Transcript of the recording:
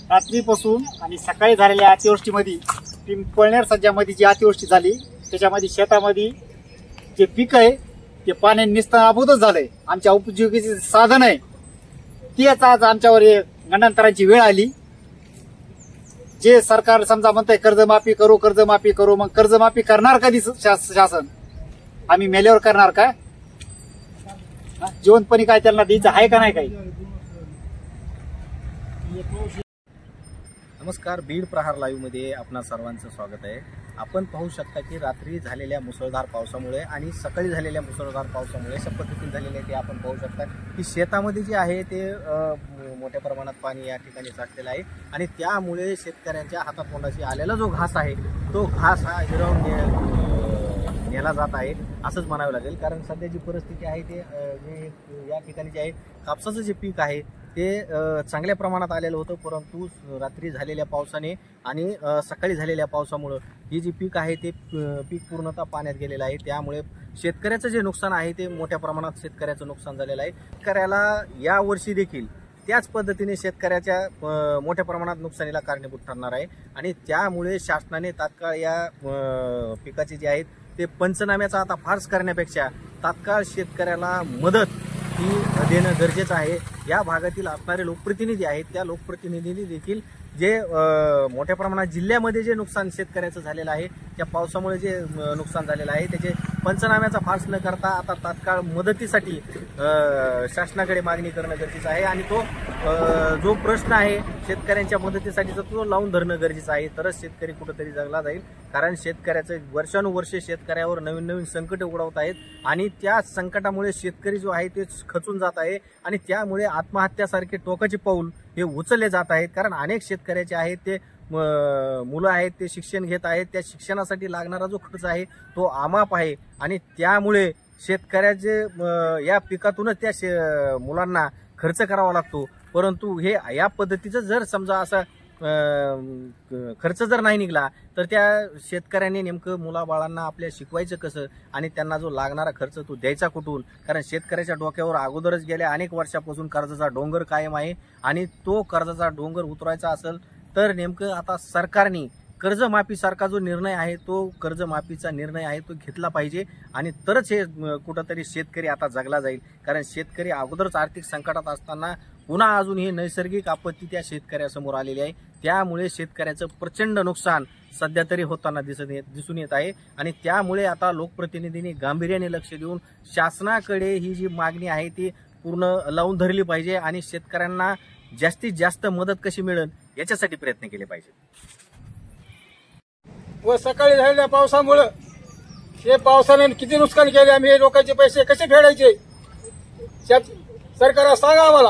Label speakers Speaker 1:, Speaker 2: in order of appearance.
Speaker 1: रात्रीपासून आणि सकाळी झालेल्या अतिवृष्टीमध्ये पिंपळनेर सज्जामध्ये जी अतिवृष्टी झाली त्याच्यामध्ये शेतामध्ये जे पीक आहे ते पाण्याने निस्तानाबूतच झालंय। आमच्या उपजीविकेचे साधन आहे तेच आज आमच्यावर गंडांतरांची वेळ आली। जे सरकार समजा म्हणतंय कर्जमाफी करू, मग कर्जमाफी करणार कधी शासन? आम्ही मेल्यावर करणार का? जिवंतपणी काय त्यांना द्यायचं आहे का नाही काही?
Speaker 2: नमस्कार, बीड प्रहार लाईव्ह मध्ये आपणा सर्वांचं स्वागत आहे। आपण पाहू शकता की रात्री झालेल्या मुसळधार पावसामुळे आणि सकाळी झालेल्या मुसळधार पावसामुळे अशा पद्धतीने झालेले ते आपण पाहू शकता की शेतामध्ये जे आहे ते मोठ्या प्रमाणात पाणी या ठिकाणी साठलेलं आहे आणि त्यामुळे शेतकऱ्यांच्या हातातोंडाशी आलेला जो घास आहे तो घास हा हिरावून नेला जात आहे असंच म्हणावं लागेल। कारण सध्या जी परिस्थिती आहे ते जे या ठिकाणी जे आहे कापसाचं जे पीक आहे ते चांगल्या प्रमाणात आलेलं होतं, परंतु रात्री झालेल्या पावसाने आणि सकाळी झालेल्या पावसामुळे ही जी पीक आहे ते पीक पूर्णतः पाण्यात गेलेलं आहे। त्यामुळे शेतकऱ्याचं जे नुकसान आहे ते मोठ्या प्रमाणात शेतकऱ्याचं नुकसान झालेलं आहे। शेतकऱ्याला या वर्षी देखील त्याच पद्धतीने शेतकऱ्याच्या मोठ्या प्रमाणात नुकसानीला कारणीभूत ठरणार आहे आणि त्यामुळे शासनाने तात्काळ या पिकाचे जे आहेत ते पंचनाम्याचा आता फार्स करण्यापेक्षा तात्काळ शेतकऱ्याला मदत ही देणं गरजेचं आहे। या भागातील असणारे लोकप्रतिनिधी आहेत त्या लोकप्रतिनिधींनी देखील जे मोठ्या प्रमाणात जिल्ह्यामध्ये जे नुकसान शेतकऱ्याचं झालेलं आहे त्या पावसामुळे जे नुकसान झालेलं आहे त्याचे पंचनाम्याचा फार्स न करता आता तात्काळ मदतीसाठी शासनाकडे मागणी करणं गरजेचं आहे आणि तो जो प्रश्न आहे शेतकऱ्यांच्या मदतीसाठीचा तो लावून धरणं गरजेचं आहे, तरच शेतकरी कुठेतरी जगला जाईल। कारण शेतकऱ्याचं वर्षानुवर्षे शेतकऱ्यावर नवीन नवीन संकट उडवत आहेत आणि त्या संकटामुळे शेतकरी जो आहे ते खचून जात आहे आणि त्यामुळे आत्महत्यासारखे टोकाचे पाऊल हे उचलले जात आहेत। कारण अनेक शेतकऱ्याचे आहेत ते मुलं आहेत ते शिक्षण घेत आहेत, त्या शिक्षणासाठी लागणारा जो खर्च आहे तो अमाप आहे आणि त्यामुळे शेतकऱ्याचे या पिकातूनच त्या मुलांना खर्च करावा लागतो। परंतु हे या पद्धतीचं जर समजा असा खर्च जर नाही निघला तर त्या शेतकऱ्यांनी नेमकं मुलाबाळांना आपल्या शिकवायचं कसं आणि त्यांना जो लागणारा खर्च तो द्यायचा कुठून? कारण शेतकऱ्याच्या डोक्यावर अगोदरच गेल्या अनेक वर्षापासून कर्जाचा डोंगर कायम आहे आणि तो कर्जाचा डोंगर उतरवायचा असेल तर नेमकं आता सरकारने कर्जमाफीसारखा जो निर्णय आहे तो कर्जमाफीचा निर्णय आहे तो घेतला पाहिजे आणि तरच हे कुठंतरी शेतकरी आता जगला जाईल। कारण शेतकरी अगोदरच आर्थिक संकटात असताना पुन्हा अजून ही नैसर्गिक आपत्ती त्या शेतकऱ्यासमोर आलेली आहे। त्यामुळे शेतकऱ्याचं प्रचंड नुकसान सध्या तरी होताना दिसून येत आहे आणि त्यामुळे आता लोकप्रतिनिधींनी गांभीर्याने लक्ष देऊन शासनाकडे ही जी मागणी आहे ती पूर्ण लावून धरली पाहिजे आणि शेतकऱ्यांना जास्तीत जास्त मदत कशी मिळेल याच्यासाठी प्रयत्न केले पाहिजे।
Speaker 3: व सकाळी झालेल्या पावसामुळे हे पावसाने किती नुकसान केले, आम्ही हे लोकांचे पैसे कसे फेडायचे? सरकार सांगा आम्हाला।